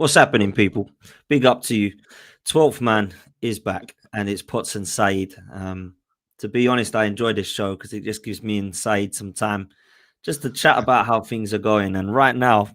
What's happening, people? Big up to you. 12th man is back, and it's Potts and Said. To be honest, I enjoy this show because it just gives me and Said some time just to chat about how things are going. And right now,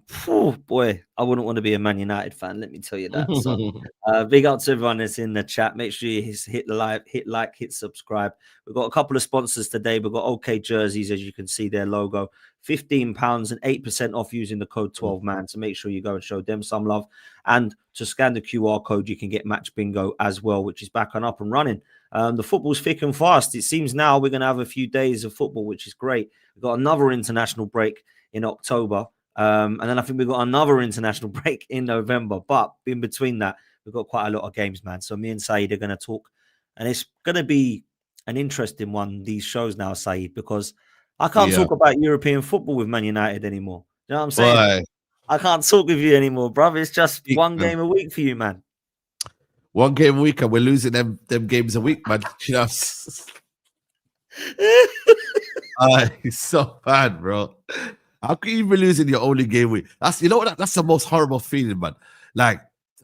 boy, I wouldn't want to be a Man United fan, let me tell you that. So, big up to everyone that's in the chat. Make sure you hit like, hit subscribe. We've got a couple of sponsors today. We've got OK Jerseys, as you can see their logo. £15 and 8% off using the code 12man. So make sure you go and show them some love. And to scan the QR code, you can get Match Bingo as well, which is back and up and running. The football's thick and fast. It seems now we're going to have a few days of football, which is great. We've got another international break in October. And then I think we've got another international break in November. But in between that, we've got quite a lot of games, man. So me and Said are going to talk. And it's going to be an interesting one, these shows now, Said, because I can't talk about European football with Man United anymore. You know what I'm saying? Why? I can't talk with you anymore, brother. It's just one game a week for you, man. One game a week, and we're losing them games a week, man. You know, it's so bad, bro. How can you be losing your only game a week? That's that's the most horrible feeling, man. Like,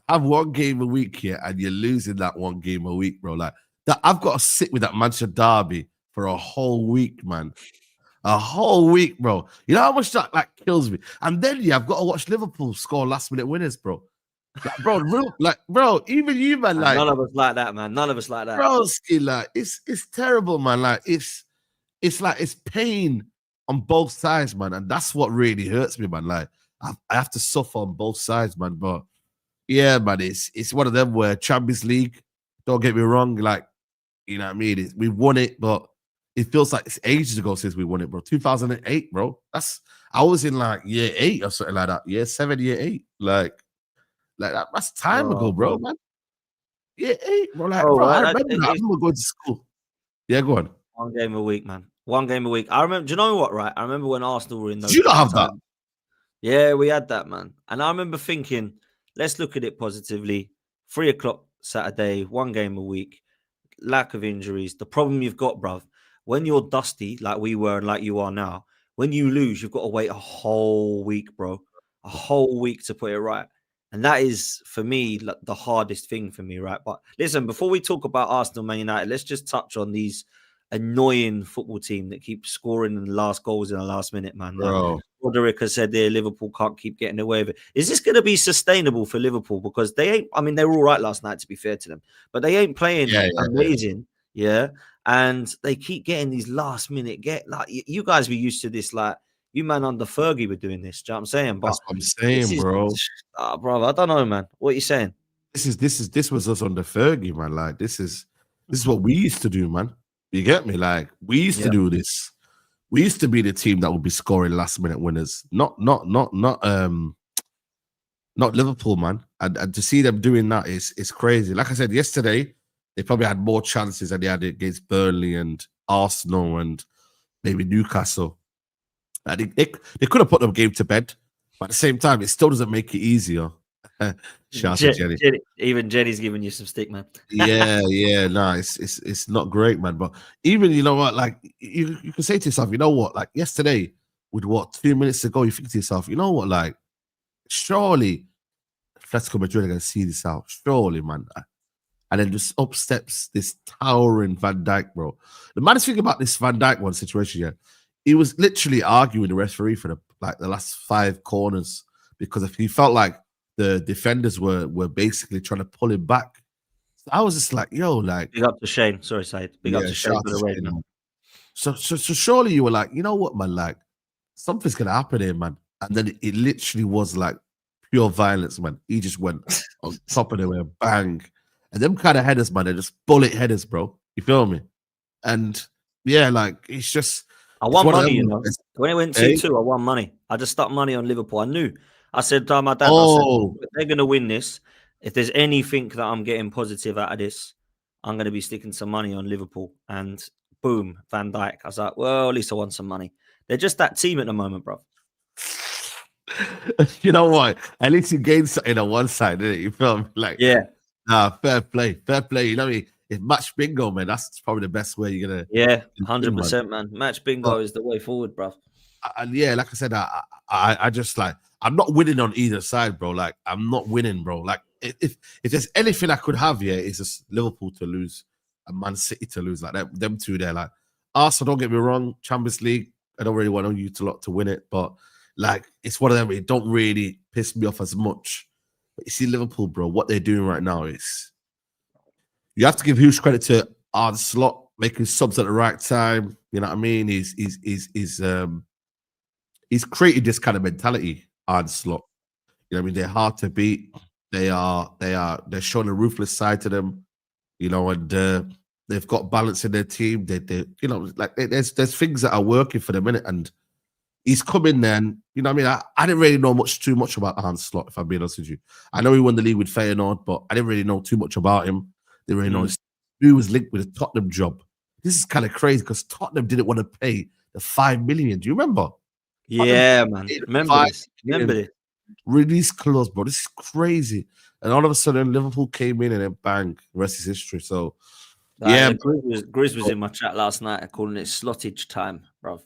have one game a week here, and you're losing that one game a week, bro. Like that, I've got to sit with that Manchester derby for a whole week, man. A whole week, bro. You know how much that kills me. And then I've got to watch Liverpool score last-minute winners, bro. Bro, even you, man. Like, none of us like that, man. None of us like that, bro. Like, it's terrible, man. Like, it's pain on both sides, man, and that's what really hurts me, man. Like, I have to suffer on both sides, man. But yeah, man, it's one of them where Champions League. Don't get me wrong, like, you know what I mean. We won it, but it feels like it's ages ago since we won it, bro. 2008, bro. I was in like year 8 or something like that. Year 7, year 8. Like that's time ago, bro, man. Year 8, bro. Like, bro, I remember that. I remember going to school. Yeah, go on. One game a week, man. One game a week. I remember, do you know what, right? I remember when Arsenal were in those. Did you not have that? Yeah, we had that, man. And I remember thinking, let's look at it positively. 3 o'clock Saturday, one game a week, lack of injuries. The problem you've got, bruv, when you're dusty, like we were and like you are now, when you lose, you've got to wait a whole week, bro. A whole week to put it right. And that is, for me, like, the hardest thing for me, right? But listen, before we talk about Arsenal, Man United, let's just touch on these annoying football team that keep scoring in the last goals in the last minute, man. Bro. Roderick has said there, Liverpool can't keep getting away with it. Is this going to be sustainable for Liverpool? Because they ain't, I mean, they were all right last night, to be fair to them, but they ain't playing amazing. Yeah. And they keep getting these last minute like you guys were used to this, like you man under Fergie were doing this. Do you know what I'm saying? But that's what I'm saying, bro. Bro, I don't know, man. What are you saying? This was us under Fergie, man. Like this is what we used to do, man. You get me? Like we used to do this. We used to be the team that would be scoring last minute winners. Not Liverpool, man. And to see them doing that is crazy. Like I said yesterday, they probably had more chances than they had against Burnley and Arsenal and maybe Newcastle. And they could have put the game to bed, but at the same time, it still doesn't make it easier. Shout out to Jenny. Even Jenny's giving you some stick, man. yeah, no, it's not great, man. But even, you know what, like you can say to yourself, you know what, like yesterday, with 2 minutes to go, you think to yourself, you know what, like surely Atletico Madrid are going to see this out, surely, man. And then just up steps this towering Van Dijk, bro. The maddest thing about this Van Dijk one situation, yeah, he was literally arguing the referee for the last 5 corners because if he felt like the defenders were basically trying to pull him back. So I was just like, yo, like, big up to Shane. Sorry, Said. Big up to Shane for the raid, man. So surely you were like, you know what, man, like something's gonna happen here, man. And then it literally was like pure violence, man. He just went on top of them and bang. And them kind of headers, man, they're just bullet headers, bro. You feel me? And yeah, like it's just. I won money, you know. When it went 2-2, I won money. I just stuck money on Liverpool. I knew. I said to my dad, I said, they're going to win this. If there's anything that I'm getting positive out of this, I'm going to be sticking some money on Liverpool. And boom, Van Dijk. I was like, well, at least I won some money. They're just that team at the moment, bro. You know what? At least you gained something on one side, didn't it? You feel me? Like, yeah. Fair play. You know what I mean? If match bingo, man, that's probably the best way you're gonna. Yeah, 100%, man. Match bingo is the way forward, bro. And yeah, like I said, I just like I'm not winning on either side, bro. Like, I'm not winning, bro. Like, if there's anything I could have here, it's just Liverpool to lose and Man City to lose. Like, them two there. Like, Arsenal, don't get me wrong, Champions League, I don't really want you to win it, but like, it's one of them. It don't really piss me off as much. But you see, Liverpool, bro, what they're doing right now is you have to give huge credit to Arne Slot making subs at the right time. You know what I mean? He's created this kind of mentality. Arne Slot. You know what I mean? They're hard to beat. They're showing a ruthless side to them. You know, and they've got balance in their team. They you know, like there's things that are working for them, innit? And he's come in there, and you know what I mean? I didn't really know too much about Arne Slot, if I'm being honest with you. I know he won the league with Feyenoord, but I didn't really know too much about him. Didn't really know he was linked with a Tottenham job. This is kind of crazy because Tottenham didn't want to pay the 5 million. Do you remember? Yeah, man. Remember this. Release clause, bro. This is crazy. And all of a sudden, Liverpool came in and then bang, the rest is history. So, yeah. Grizz was in my chat last night calling it slottage time, bro.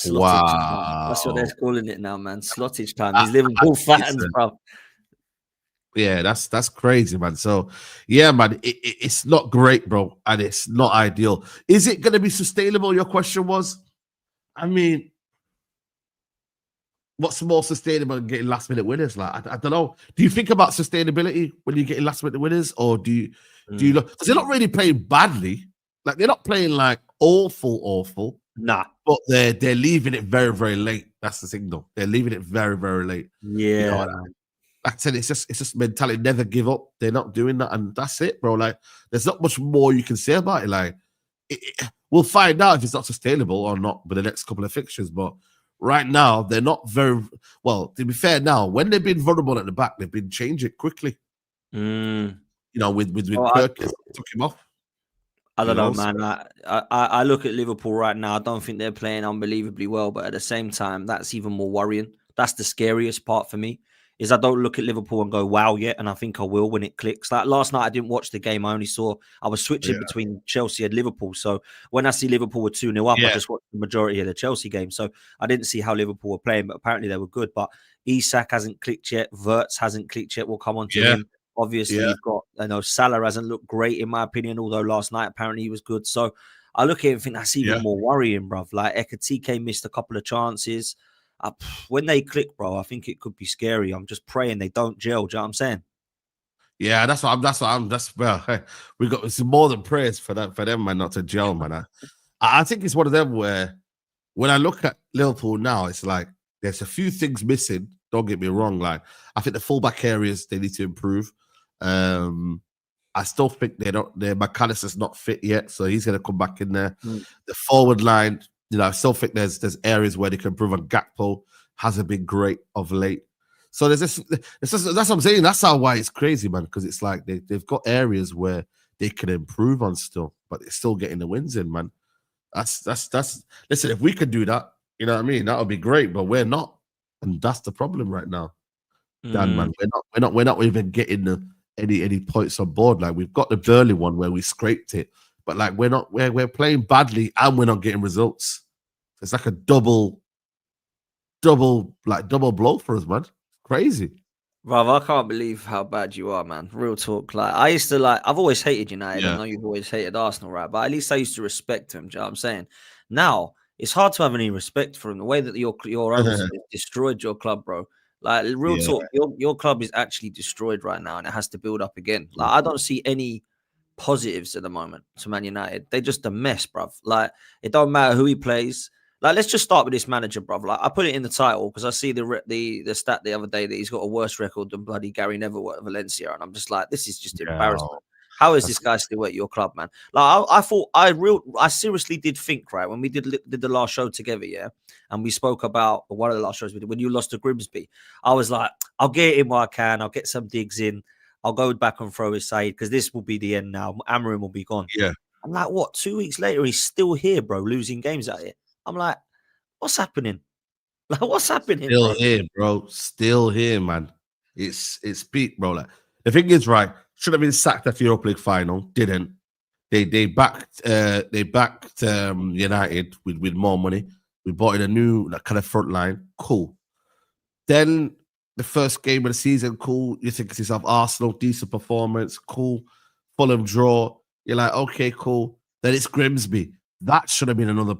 Wow. Time. That's what they're calling it now, man. Slottage time. These Liverpool fans, bro. Yeah, that's crazy, man. So, yeah, man, it's not great, bro, and it's not ideal. Is it going to be sustainable? Your question was. I mean, what's more sustainable than getting last-minute winners? Like, I don't know. Do you think about sustainability when you're getting last-minute winners, or do you look? Because they're not really playing badly. Like, they're not playing like awful. Nah, but they're leaving it very, very late. That's the signal. They're leaving it very, very late. Yeah. You know, like I said, it's just mentality. Never give up. They're not doing that, and that's it, bro. Like, there's not much more you can say about it. Like, we'll find out if it's not sustainable or not with the next couple of fixtures. But right now, they're not very well. To be fair, now when they've been vulnerable at the back, they've been changing quickly. You know, with Perkins, took him off. I don't know, man. I look at Liverpool right now. I don't think they're playing unbelievably well, but at the same time, that's even more worrying. That's the scariest part for me. Is I don't look at Liverpool and go, wow, yet, and I think I will when it clicks. Like last night, I didn't watch the game. I was switching between Chelsea and Liverpool. So when I see Liverpool were 2-0 up, I just watched the majority of the Chelsea game. So I didn't see how Liverpool were playing, but apparently they were good. But Isak hasn't clicked yet. Wirtz hasn't clicked yet. We'll come on to him. Obviously, you've got, Salah hasn't looked great, in my opinion, although last night apparently he was good. So I look at it and think that's even more worrying, bruv. Like Ekatike missed a couple of chances. When they click, bro, I think it could be scary. I'm just praying they don't gel. Do you know what I'm saying? Yeah, we got some more than praise for them, man, not to gel, man. I think it's one of them where when I look at Liverpool now, it's like there's a few things missing. Don't get me wrong. Like, I think the fullback areas they need to improve. I still think their McAllister's not fit yet, so he's gonna come back in there. The forward line, I still think there's areas where they can improve on. Gakpo hasn't been great of late. So that's what I'm saying. That's why it's crazy, man, because it's like they've got areas where they can improve on still, but they're still getting the wins in, man. That's listen, if we could do that, you know what I mean, that would be great, but we're not. And that's the problem right now. Dan, man. We're not even getting any points on board. Like, we've got the Burnley one where we scraped it. But like we're playing badly and we're not getting results. It's like a double blow for us, man. Crazy. Bruv, I can't believe how bad you are, man. Real talk. Like, I used to I've always hated United. I know you've always hated Arsenal, right? But at least I used to respect him. Do you know what I'm saying? Now it's hard to have any respect for him. The way that your owners destroyed your club, bro. Like, real talk, your club is actually destroyed right now, and it has to build up again. Like, I don't see any positives at the moment to Man United. They're just a mess, bruv. Like, it don't matter who he plays. Like, let's just start with this manager, bruv. Like, I put it in the title because I see the stat the other day that he's got a worse record than bloody Gary Neville at Valencia, and I'm just like, this is just embarrassment. How is this guy still at your club, man? Like, I seriously did think, right, when we did the last show together, and we spoke about one of the last shows we did when you lost to Grimsby. I was like, I'll get in where I can. I'll get some digs in. I'll go back and throw his side because this will be the end now. Amorim will be gone. Yeah. I'm like, what? 2 weeks later, he's still here, bro, losing games at it. I'm like, what's happening? Like, what's happening? Still here, bro. Still here, man. It's peak, bro. Like, the thing is, right, should have been sacked at the Europa League final. Didn't. They backed United with more money. We bought in a new kind of front line. Cool. Then the first game of the season, cool. You think to yourself, Arsenal, decent performance, cool. Fulham draw. You're like, okay, cool. Then it's Grimsby. That should have been another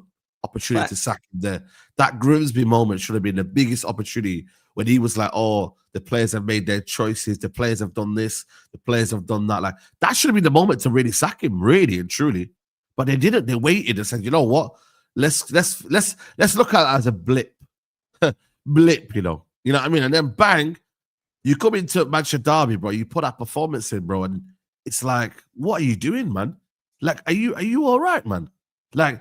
opportunity to sack him there. That Grimsby moment should have been the biggest opportunity when he was like, oh, the players have made their choices. The players have done this. The players have done that. Like, that should have been the moment to really sack him, really and truly. But they didn't. They waited and said, you know what? Let's look at it as a blip. Blip, you know. You know what I mean? And then bang, you come into Manchester Derby, bro. You put that performance in, bro, and it's like, what are you doing, man? Like, are you all right, man? Like,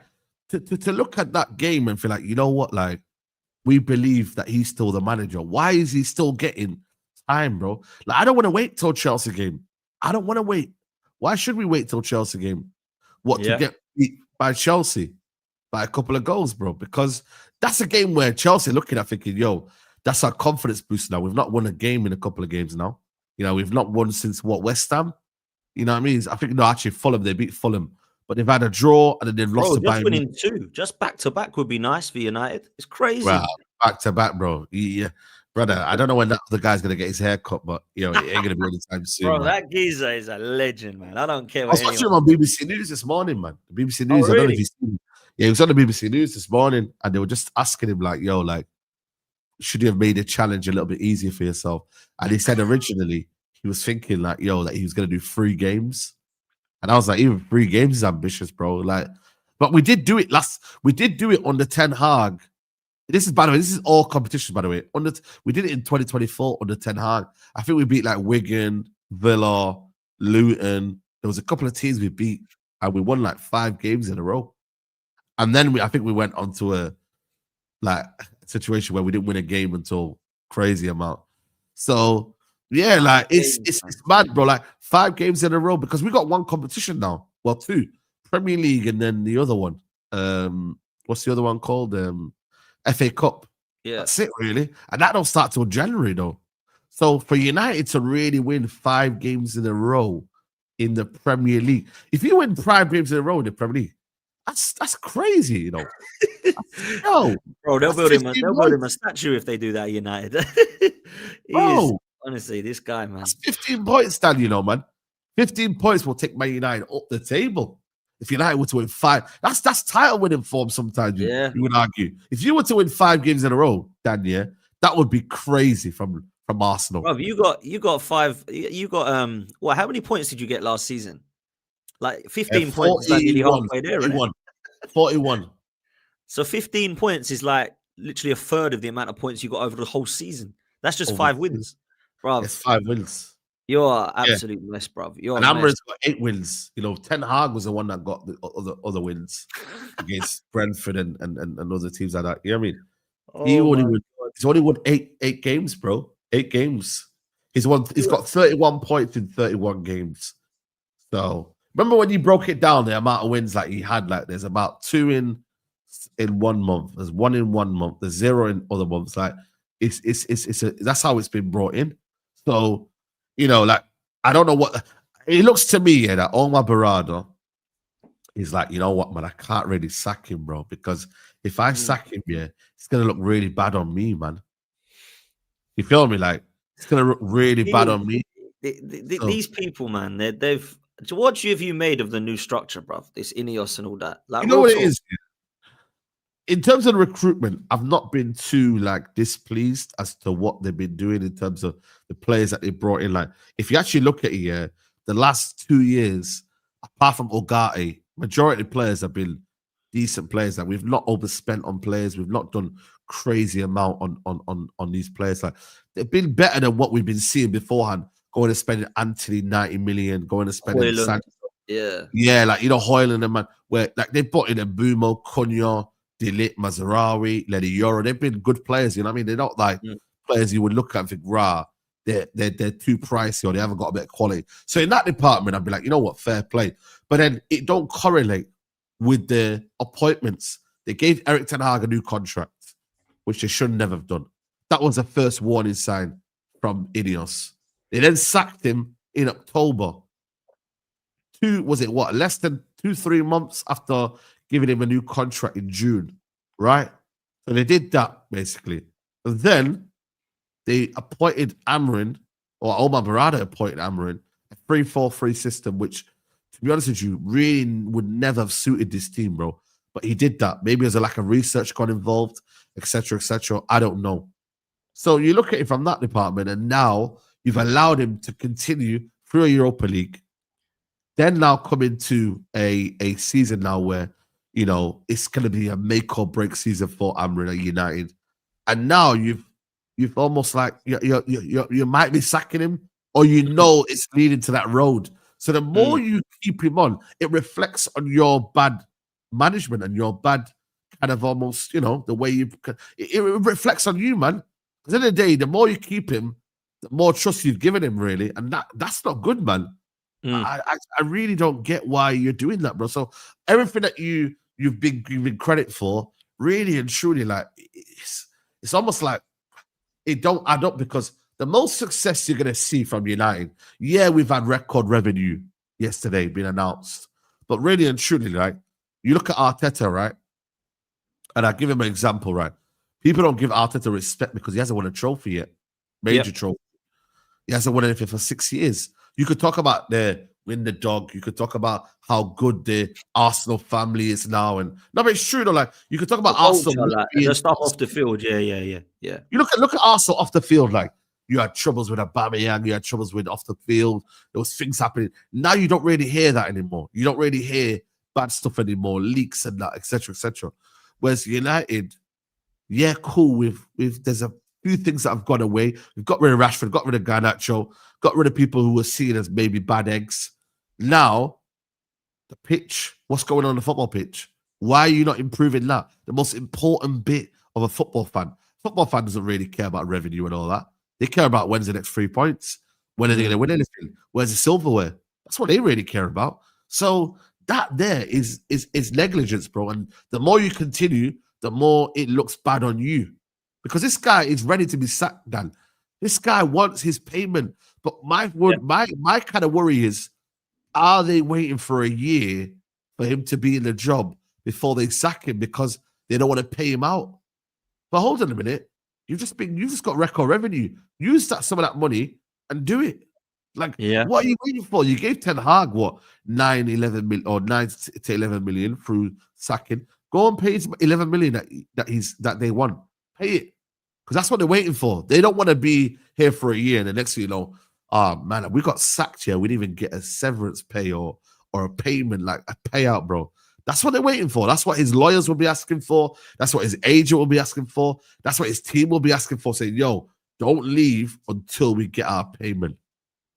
to look at that game and feel like, you know what, like, we believe that he's still the manager. Why is he still getting time, bro? Like, I don't want to wait till Chelsea game. I don't want to wait. Why should we wait till Chelsea game? What, to get beat by Chelsea by a couple of goals, bro? Because that's a game where Chelsea looking at thinking, yo, that's our confidence boost now. We've not won a game in a couple of games now. You know, we've not won since what, West Ham? You know what I mean? I think, no, actually, Fulham, they beat Fulham. But they've had a draw and then they've lost to Bayern. Just winning two, just back to back would be nice for United. It's crazy. Wow, back to back, bro. Yeah, brother. I don't know when that other guy's gonna get his hair cut, but you know, it ain't gonna be anytime soon. Bro, man. That geezer is a legend, man. I don't care. I was watching him on BBC News this morning, man. The BBC News. Oh, really? I don't know if you've seen. Yeah, he was on the BBC News this morning, and they were just asking him, like, "Yo, like, should you have made the challenge a little bit easier for yourself?" And he said originally he was thinking, like, "Yo, that he was gonna do 3 games." And I was like, even 3 games is ambitious, bro. Like, but we did do it we did do it on the Ten Hag. This is, by the way, this is all competition, by the way. We did it in 2024 on the Ten Hag. I think we beat like Wigan, Villa, Luton. There was a couple of teams we beat, and we won like 5 games in a row. And then I think we went on to a situation where we didn't win a game until crazy amount. So yeah, like it's mad, bro. Like 5 games in a row because we got one competition now. Well, 2. Premier League and then the other one. What's the other one called? FA Cup. Yeah. That's it, really. And that don't start till January, though. So for United to really win 5 games in a row in the Premier League, if you win 5 games in a row in the Premier League, that's crazy, you know. Yo, bro, they'll build him a statue if they do that at United. Honestly, this guy, man. That's 15 points, Stan, you know, man. 15 points will take Man United up the table. If United were to win 5, that's title winning form sometimes, you would argue. If you were to win 5 games in a row, Dan, that would be crazy from Arsenal. Bro, you got 5. You got how many points did you get last season? Like 15 points is like nearly halfway there, 41. 41. So 15 points is like literally a third of the amount of points you got over the whole season. That's just 5 wins, bro. It's 5 wins. You're absolute mess, bro. And Amorim's got 8 wins. You know, Ten Hag was the one that got the other wins against Brentford and other teams like that. You know what I mean? He's only won 8 games, bro. 8 games. He's got 31 points in 31 games. So remember when you broke it down, the amount of wins like he had, like there's about 2 in 1 month, there's 1 in 1 month, there's 0 in other months. Like that's how it's been brought in. So, you know, like I don't know what it looks to me, that Omar Barada is like, you know what, man, I can't really sack him, bro, because if I sack him, it's gonna look really bad on me, man. You feel me? Like it's gonna look really bad on me. These people, man, they've. What have you made of the new structure, bro? This INEOS and all that. Like, you know what it is? In terms of recruitment, I've not been too displeased as to what they've been doing in terms of the players that they brought in. Like, if you actually look at it, the last 2 years, apart from Ugarte, majority of players have been decent players. That we've not overspent on players. We've not done crazy amount on these players. Like, they've been better than what we've been seeing beforehand. Going to spend Anthony 90 million, going to spend Sancho. Yeah, like, you know, Hoyland and man, where like they brought in Mbumo, Cunha, Delit, Mazraoui, Lenny Yoro. They've been good players, you know what I mean? They're not like players you would look at and think, they're too pricey or they haven't got a bit of quality. So in that department, I'd be like, you know what, fair play. But then it don't correlate with the appointments. They gave Erik ten Hag a new contract, which they should never have done. That was the first warning sign from INEOS. They then sacked him in October. Less than 2-3 months after giving him a new contract in June, right? So they did that, basically. And then they appointed Amorim, or Omar Barada appointed Amorim, a 3-4-3 system, which, to be honest with you, really would never have suited this team, bro. But he did that. Maybe there's a lack of research got involved, etc., etc. I don't know. So you look at it from that department, and now you've allowed him to continue through a Europa League, then now come into a season now where, you know, it's going to be a make or break season for Amorim at United, and now you've almost like you might be sacking him, or you know it's leading to that road. So the more you keep him on, it reflects on your bad management and your bad kind of almost, you know, the way it reflects on you, man. At the end of the day, the more you keep him, the more trust you've given him, really, and that's not good, man. I really don't get why you're doing that, bro. So everything that you've been given credit for, really and truly, like it's almost like it don't add up, because the most success you're gonna see from United, yeah, we've had record revenue yesterday being announced, but really and truly, like, you look at Arteta, right? And I give him an example, right? People don't give Arteta respect because he hasn't won a trophy yet, major trophy. He hasn't won anything for 6 years. You could talk about the win the dog. You could talk about how good the Arsenal family is now, and no, but it's true though. Like, you could talk about Arsenal, like, the stuff off the field. Yeah. You look at Arsenal off the field. Like, you had troubles with Aubameyang, you had troubles with off the field. There was things happening. Now you don't really hear that anymore. You don't really hear bad stuff anymore, leaks and that, etc., etc. Whereas United, yeah, cool. We've there's a few things that have gone away. We've got rid of Rashford, got rid of Garnacho, got rid of people who were seen as maybe bad eggs. Now, the pitch, what's going on the football pitch? Why are you not improving that? The most important bit of a football fan. Football fan doesn't really care about revenue and all that. They care about when's the next 3 points. When are they going to win anything? Where's the silverware? That's what they really care about. So that there is negligence, bro. And the more you continue, the more it looks bad on you. Because this guy is ready to be sacked, Dan. This guy wants his payment. But my kind of worry is, are they waiting for a year for him to be in the job before they sack him because they don't want to pay him out? But hold on a minute. You've just got record revenue. Use some of that money and do it. Like, what are you waiting for? You gave Ten Hag 9 to 11 million through sacking. Go and pay his 11 million that they want. Pay it, because that's what they're waiting for. They don't want to be here for a year and the next thing you know, man, we got sacked here. We didn't even get a severance pay or a payment, like a payout, bro. That's what they're waiting for. That's what his lawyers will be asking for. That's what his agent will be asking for. That's what his team will be asking for, saying, yo, don't leave until we get our payment.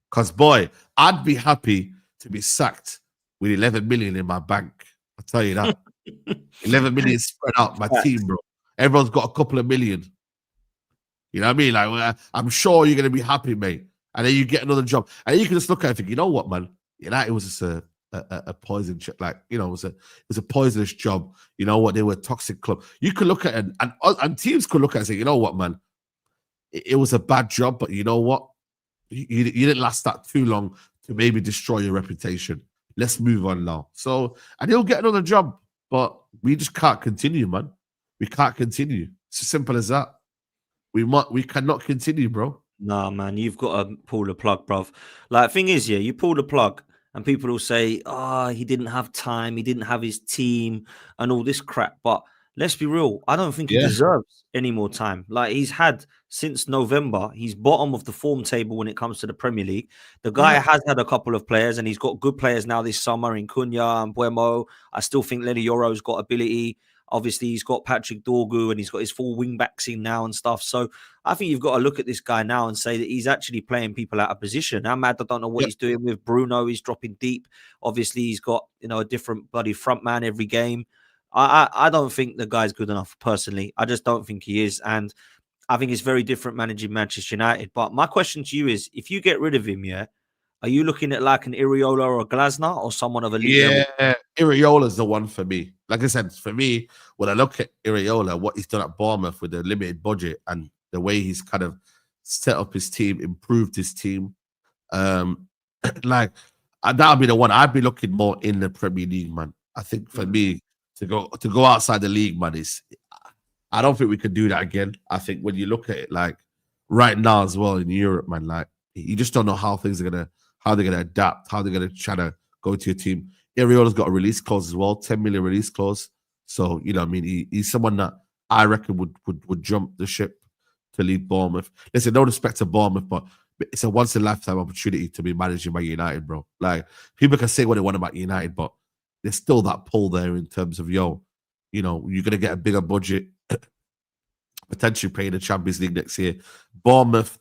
Because, boy, I'd be happy to be sacked with 11 million in my bank. I'll tell you that. 11 million spread out my team, bro. Everyone's got a couple of million. You know what I mean? Like, I'm sure you're going to be happy, mate. And then you get another job. And then you can just look at it and think, you know what, man? It was just a poison, like, you know, it was a poisonous job. You know what? They were a toxic club. You could look at it, and teams could look at it and say, you know what, man? It was a bad job, but you know what? You didn't last that too long to maybe destroy your reputation. Let's move on now. So, and he'll get another job, but we just can't continue, man. We can't continue. It's as simple as that. We cannot continue, bro. Nah, man, you've got to pull the plug, bruv. Like, thing is, you pull the plug and people will say, he didn't have time, he didn't have his team and all this crap. But let's be real, I don't think he deserves any more time. Like, he's had, since November, he's bottom of the form table when it comes to the Premier League. The guy has had a couple of players, and he's got good players now this summer in Cunha and Buemo. I still think Lenny Yoro's got ability. Obviously, he's got Patrick Dorgu and he's got his full wing backs in now and stuff. So I think you've got to look at this guy now and say that he's actually playing people out of position. Ahmad, I don't know what he's doing with Bruno. He's dropping deep. Obviously, he's got, you know, a different bloody front man every game. I don't think the guy's good enough, personally. I just don't think he is. And I think it's very different managing Manchester United. But my question to you is, if you get rid of him, are you looking at like an Iriola or a Glasner or someone of a league level? Yeah, Iriola's the one for me. Like I said, for me, when I look at Iriola, what he's done at Bournemouth with the limited budget and the way he's kind of set up his team, improved his team, like that'll be the one I'd be looking more in the Premier League, man. I think for me to go outside the league, man, I don't think we could do that again. I think when you look at it, like right now as well in Europe, man. Like you just don't know how things are how they're gonna adapt, how they're gonna try to go to your team. Ariola's got a release clause as well, 10 million release clause. So you know, what I mean, he's someone that I reckon would jump the ship to leave Bournemouth. Listen, no respect to Bournemouth, but it's a once in a lifetime opportunity to be managing by United, bro. Like people can say what they want about United, but there's still that pull there in terms of you're gonna get a bigger budget, potentially playing the Champions League next year. Bournemouth,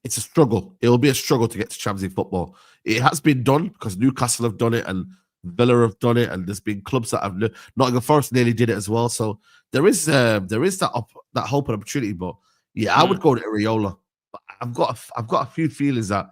it's a struggle. It will be a struggle to get to Champions League football. It has been done because Newcastle have done it and Villa have done it, and there's been clubs that have. Nottingham Forest nearly did it as well. So there is that hope and opportunity. But yeah, I would go to Areola. But I've got a few feelings that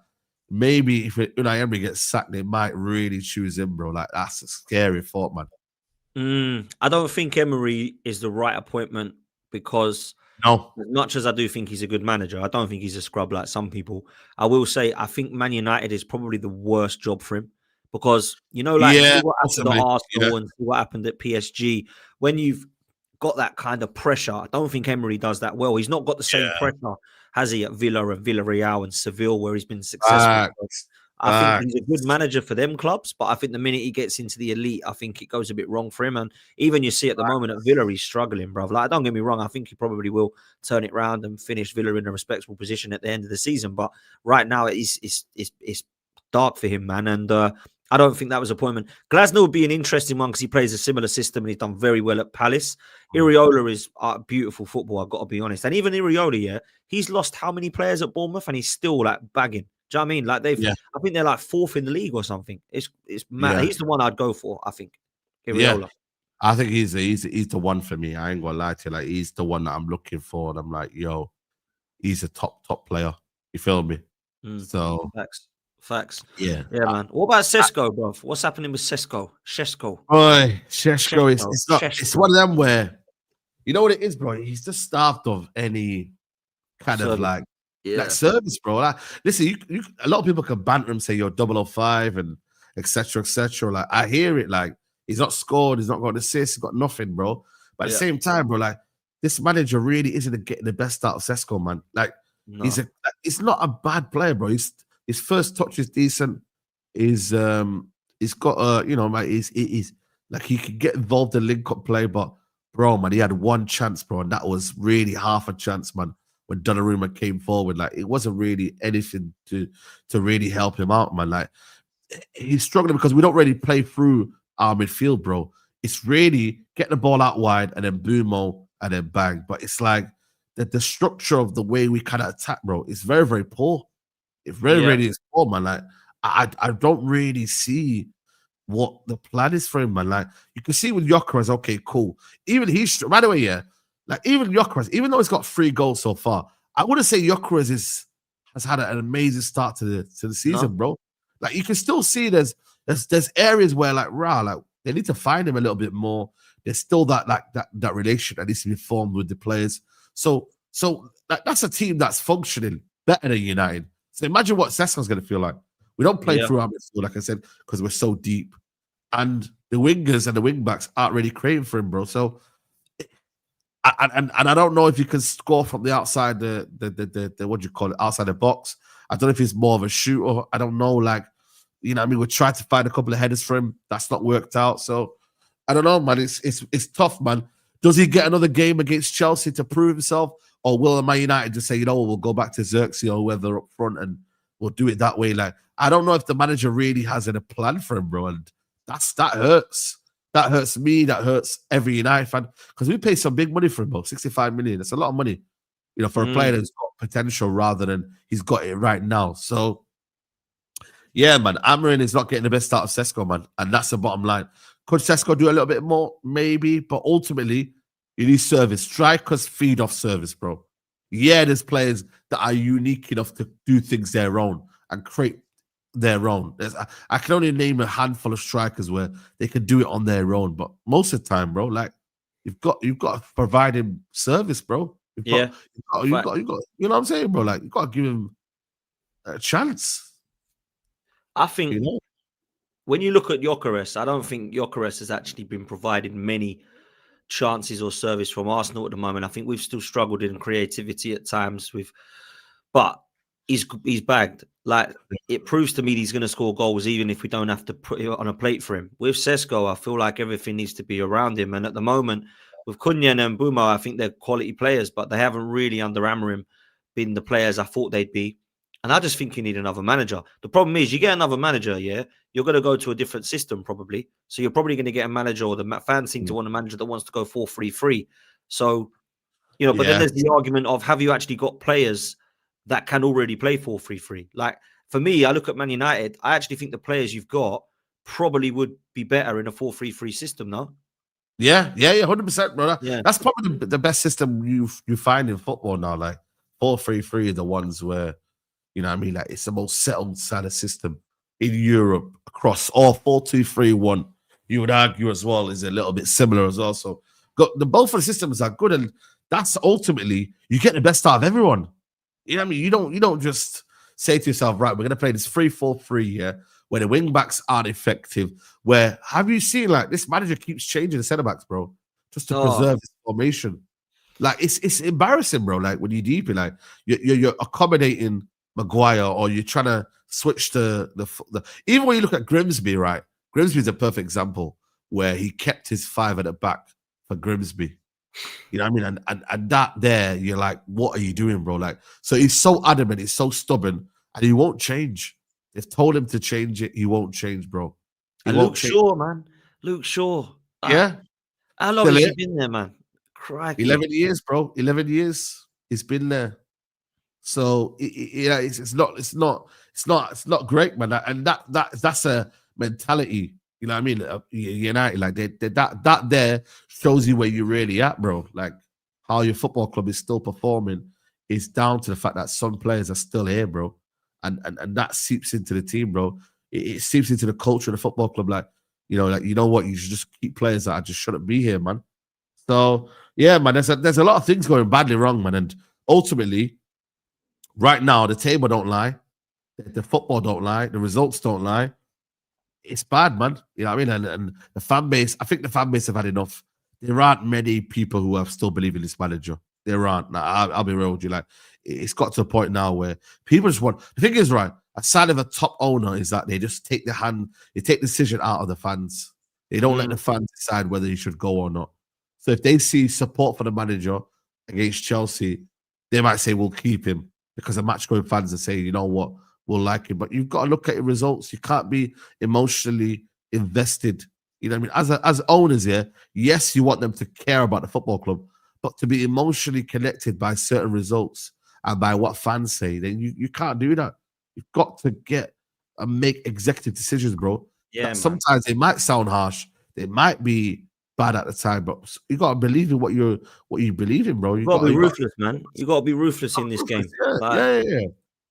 maybe if Unai Emery gets sacked, they might really choose him, bro. Like that's a scary thought, man. I don't think Emery is the right appointment because no, as much as I do think he's a good manager, I don't think he's a scrub like some people. I will say I think Man United is probably the worst job for him because see what happened at Arsenal and see what happened at PSG. When you've got that kind of pressure, I don't think Emery does that well. He's not got the same pressure, has he, at Villa and Villarreal and Seville, where he's been successful. I think he's a good manager for them clubs, but I think the minute he gets into the elite, I think it goes a bit wrong for him. And even you see at the moment at Villa, he's struggling, bro. Like, don't get me wrong, I think he probably will turn it around and finish Villa in a respectable position at the end of the season. But right now, it's dark for him, man. And I don't think that was appointment. Glasner would be an interesting one because he plays a similar system and he's done very well at Palace. Iriola is beautiful football, I've got to be honest. And even Iriola, he's lost how many players at Bournemouth and he's still like bagging. Do you know what I mean? Like I think they're like fourth in the league or something. It's mad. He's the one I'd go for, I think. Iriola. Yeah. I think he's the one for me. I ain't gonna lie to you. Like he's the one that I'm looking for. And I'm like, yo, he's a top player. You feel me? So Facts. Yeah, man. What about Shesco, bro? What's happening with Shesco? Shesco. It's one of them where you know what it is, bro. He's just starved of any kind of like service, bro. Like, listen, you a lot of people can banter him, say you're 005 and etc. Like I hear it, like he's not scored, he's not got assists, he's got nothing, bro. But at the same time, bro, like this manager really isn't getting the best out of Shesco, man. Like he's not a bad player, bro. His first touch is decent. He's got he's like he could get involved in link up play, but bro, man, he had one chance, bro, and that was really half a chance, man. When Donnarumma came forward, like it wasn't really anything to really help him out, man. Like he's struggling because we don't really play through our midfield, bro. It's really get the ball out wide and then boomo and then bang. But it's like the structure of the way we kind of attack, bro, is very, very poor. It really is poor, man. Like I don't really see what the plan is for him, man. Like you can see with Gyökeres, okay, cool. Even he's by the way, like even Gyökeres, even though he's got 3 goals so far, I wouldn't say Gyökeres has had an amazing start to the season, bro. Like you can still see there's areas where like they need to find him a little bit more. There's still that relation that needs to be formed with the players. So that's a team that's functioning better than United. So imagine what Shesco's going to feel like. We don't play through our midfield, like I said, because we're so deep. And the wingers and the wing backs aren't really creating for him, bro. So, and I don't know if you can score from the outside, the what do you call it, outside the box. I don't know if he's more of a shooter. I don't know, like, you know what I mean? We tried to find a couple of headers for him. That's not worked out. So, I don't know, man. It's tough, man. Does he get another game against Chelsea to prove himself? Or will Man United just say, you know, we'll go back to Xerxes or whoever up front and we'll do it that way? Like, I don't know if the manager really has a plan for him, bro. And that hurts. That hurts me. That hurts every United fan. Because we pay some big money for him, bro. 65 million. That's a lot of money, you know, for a player that's got potential rather than he's got it right now. So, yeah, man, Amorim is not getting the best out of Shesco, man. And that's the bottom line. Could Shesco do a little bit more? Maybe. But ultimately, you need service. Strikers feed off service, bro. Yeah, there's players that are unique enough to do things their own and create their own. I can only name a handful of strikers where they can do it on their own. But most of the time, bro, like you've got to provide him service, bro. You've got, you know what I'm saying, bro? Like you've got to give him a chance. I think when you look at Gyökeres, I don't think Gyökeres has actually been provided many chances or service from Arsenal at the moment. I think we've still struggled in creativity at times. We've but he's bagged. Like, it proves to me he's going to score goals even if we don't have to put it on a plate for him. With Shesco, I feel like everything needs to be around him. And at the moment, with Cunha and Mbeumo, I think they're quality players, but they haven't really, under Amorim, been the players I thought they'd be. And I just think you need another manager. The problem is, you get another manager, yeah, you're going to go to a different system probably. So you're probably going to get a manager, or the fans seem to want a manager that wants to go 4-3-3. So, but then there's the argument of, have you actually got players that can already play 4-3-3? Like, for me, I look at Man United, I actually think the players you've got probably would be better in a 4-3-3 system, no? Yeah, 100%, brother. Yeah. That's probably the best system you find in football now. Like 4-3-3 are the ones where, you know what I mean? Like, it's the most settled side of system in Europe across all 4-2-3-1. You would argue as well is a little bit similar as well. So both of the systems are good, and that's ultimately you get the best out of everyone. You know what I mean? You don't just say to yourself, right, we're going to play this 3-4-3 here, where the wing backs aren't effective. Where have you seen, like, this manager keeps changing the centre backs, bro, just to preserve his formation? Like, it's embarrassing, bro. Like, when you deep it, like you're accommodating Maguire, or you're trying to switch the even when you look at Grimsby, right? Grimsby's a perfect example where he kept his 5 at the back for Grimsby. You know what I mean? And that there, you're like, what are you doing, bro? Like, so he's so adamant, he's so stubborn, and he won't change. They've told him to change it, he won't change, bro. And Luke Shaw, man. Luke Shaw. Yeah. How long has he been there, man? Crikey. 11 years, bro. 11 years. He's been there. So it's not great, man. And that's a mentality. You know what I mean? United, like that there shows you where you're really at, bro. Like, how your football club is still performing is down to the fact that some players are still here, bro. And that seeps into the team, bro. It seeps into the culture of the football club. Like, you know what? You should just keep players that just shouldn't be here, man. So yeah, man. There's a lot of things going badly wrong, man. And ultimately, right now, the table don't lie, the football don't lie, the results don't lie. It's bad, man. You know what I mean? And the fan base, I think the fan base have had enough. There aren't many people who have still believe in this manager. There aren't. Now, I'll be real with you. Like, it's got to a point now where people just want. The thing is, right, a sign of a top owner is that they just take the decision out of the fans. They don't let the fans decide whether he should go or not. So if they see support for the manager against Chelsea, they might say, we'll keep him, because the match-going fans are saying, you know what, we'll like him. But you've got to look at your results. You can't be emotionally invested. You know what I mean? As owners here, yes, you want them to care about the football club, but to be emotionally connected by certain results and by what fans say, then you can't do that. You've got to get and make executive decisions, bro. Yeah, sometimes they might sound harsh. They might be bad at the time, but you got to believe in what you believe in, bro. You got to be ruthless, man. You got to be ruthless in this game. Yeah.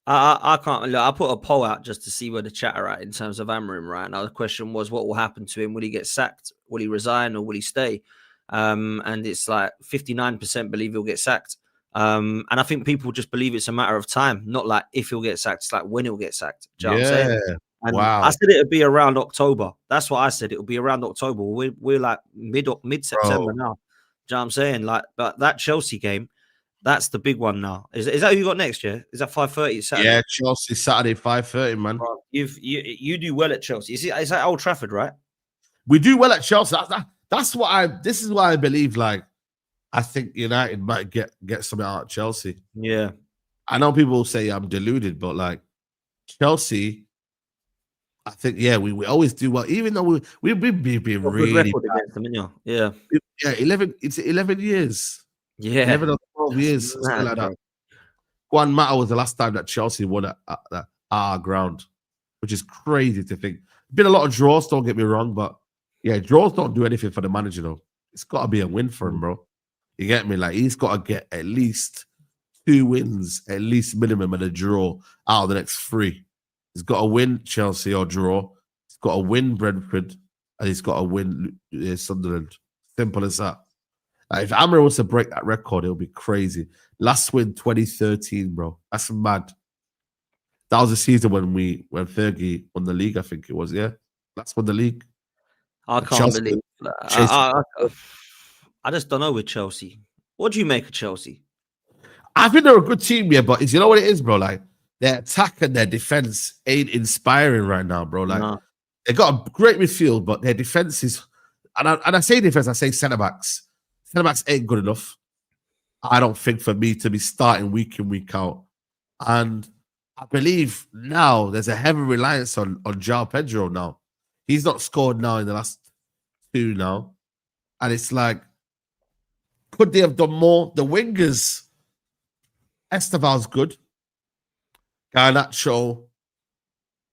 I can't. Look, I put a poll out just to see where the chat are at in terms of Amorim. Right now, the question was, what will happen to him? Will he get sacked? Will he resign, or will he stay? And it's like 59% believe he'll get sacked. And I think people just believe it's a matter of time, not like if he'll get sacked. It's like when he'll get sacked. Do you know what I'm saying? And I said it would be around October. That's what I said. It will be around October. We're like mid-September now. Do you know what I'm saying? Like, but that Chelsea game, that's the big one now. Is that who you got next year? Is that 5:30 Saturday? Yeah, Chelsea Saturday 5:30, man. Bro, you do well at Chelsea. Is that Old Trafford, right? We do well at Chelsea. That's what this is why I believe, like, I think United might get something out of Chelsea. Yeah. I know people will say I'm deluded, but like Chelsea, I think, yeah, we always do well, even though we've been really bad. Against them, yeah. 11 years. Yeah. 11 or 12 years, something like that. Juan Mata was the last time that Chelsea won at our ground, which is crazy to think. Been a lot of draws, don't get me wrong, but yeah, draws don't do anything for the manager, though. It's got to be a win for him, bro. You get me? Like, he's got to get at least 2 wins, at least minimum, and a draw out of the next 3. He's got to win Chelsea or draw. He's got to win Brentford, and he's got to win Sunderland. Simple as that. If Amorim was to break that record, it'll be crazy. Last win 2013, bro. That's mad. That was the season when Fergie won the league, I think it was, yeah? Last won the league. I can't believe I just don't know with Chelsea. What do you make of Chelsea? I think they're a good team, yeah, but you know what it is, bro? Like, their attack and their defense ain't inspiring right now, bro. Like, No. they got a great midfield, but their defense is, and I say defense, I say centre backs. Centre backs ain't good enough, I don't think, for me to be starting week in, week out. And I believe now there's a heavy reliance on João Pedro now. He's not scored now in the last 2 now. And it's like, could they have done more? The wingers, Esteval's good. Garnacho,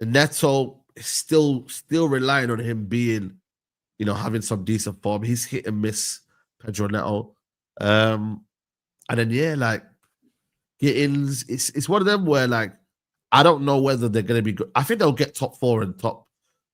Neto is still relying on him being, having some decent form. He's hit and miss, Pedro Neto. And then, yeah, like, Gittins, it's one of them where, like, I don't know whether they're going to be good. I think they'll get top 4 and top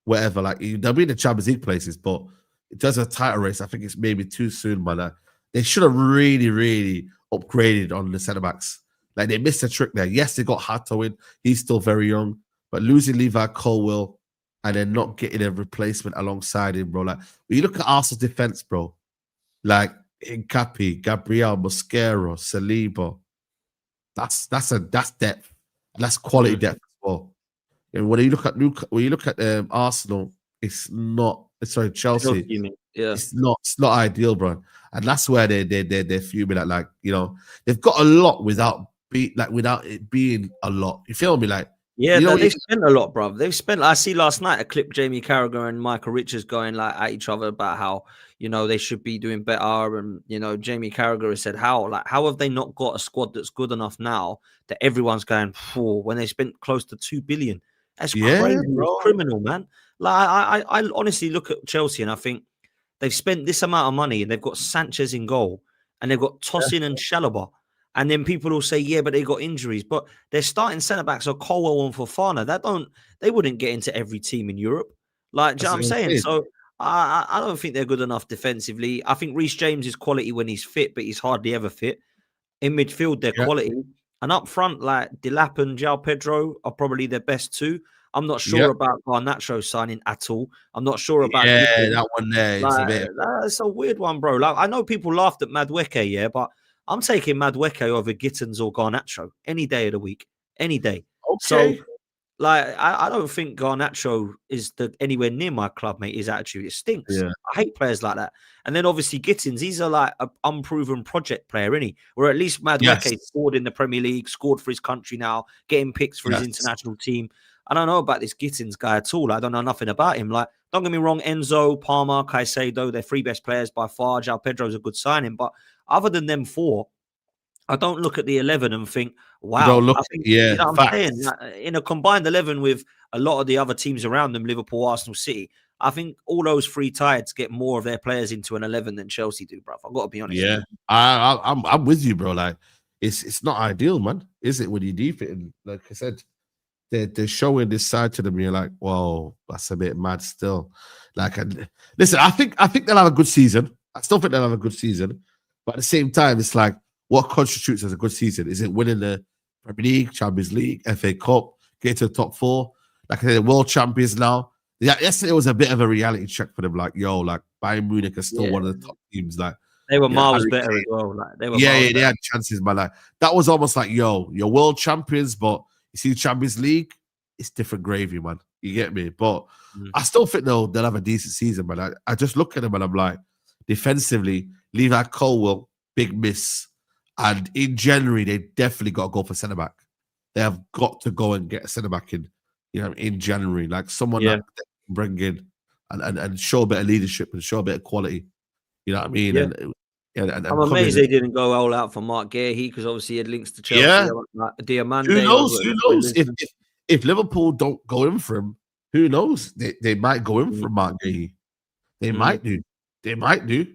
whatever. Like, they'll be in the Champions League places, but in terms of a title race, I think it's maybe too soon, man. They should have really, really upgraded on the centre backs. Like, they missed a trick there. Yes, they got Hato in. He's still very young. But losing Levi Colwill and then not getting a replacement alongside him, bro. Like, when you look at Arsenal's defense, bro, like Hincapi, Gabriel, Mosquera, Saliba, that's depth. And that's quality depth as well. And when you look at Arsenal, it's not. Sorry, Chelsea. Yeah. It's not ideal, bro. And that's where they're fuming at. Like, they've got a lot without it being a lot. You feel me? Like, yeah, they've spent a lot, bro. They've spent. I see last night a clip, Jamie Carragher and Michael Richards going like at each other about how they should be doing better, and Jamie Carragher has said how have they not got a squad that's good enough now that everyone's going for when they spent close to 2 billion. That's crazy, bro. Criminal, man. Like I honestly look at Chelsea and I think they've spent this amount of money and they've got Sanchez in goal and they've got Tosin and Chalobah. And then people will say, yeah, but they got injuries. But their starting centre backs are Colwell and Fofana. They wouldn't get into every team in Europe. Like, do you know what I'm saying? So I don't think they're good enough defensively. I think Reece James is quality when he's fit, but he's hardly ever fit. In midfield, they're quality. And up front, like Delap and João Pedro are probably their best 2. I'm not sure about Garnacho signing at all. I'm not sure about that one there. That's a weird one, bro. Like, I know people laughed at Madueke, but I'm taking Madueke over Gittins or Garnacho any day of the week, any day. Okay. So, like, I don't think Garnacho is anywhere near my club, mate. His attitude, it stinks. Yeah. I hate players like that. And then obviously Gittins, he's an unproven project player, isn't he? Or at least Madueke scored in the Premier League, scored for his country now, getting picks for his international team. I don't know about this Gittins guy at all. I don't know nothing about him. Like, don't get me wrong, Enzo, Palmer, Caicedo, they're 3 best players by far. João Pedro's a good signing, but other than them 4, I don't look at the 11 and think, wow. Don't look, you know what I'm saying? Like, in a combined 11 with a lot of the other teams around them, Liverpool, Arsenal, City, I think all those 3 tides get more of their players into an 11 than Chelsea do, bro. I've got to be honest. Yeah, I'm with you, bro. Like, it's not ideal, man. Is it when you deep it? And like I said, they're showing this side to them. You're like, whoa, that's a bit mad still. Like, listen, I think they'll have a good season. I still think they'll have a good season, but at the same time, it's like, what constitutes as a good season? Is it winning the Premier League, Champions League, FA Cup, get to the top 4? Like I said, world champions now. Yesterday was a bit of a reality check for them. Like, like Bayern Munich are still one of the top teams. Like, they were miles better as well. Like, they were they had chances, man. Like, that was almost like, you're world champions, but you see the Champions League, it's different gravy, man. You get me? But I still think they'll have a decent season, man. I just look at them and I'm like, defensively, Levi Colwill, big miss. And in January, they definitely got to go for centre back. They have got to go and get a centre back in January, like someone that they can bring in and show a bit of leadership and show a bit of quality. You know what I mean? Yeah. And I'm amazed they didn't go all out for Mark Gahey because obviously he had links to Chelsea. Yeah. Like Diamande. Who knows? If Liverpool don't go in for him, who knows? They might go in for Mark Gahey. They might do. They might do.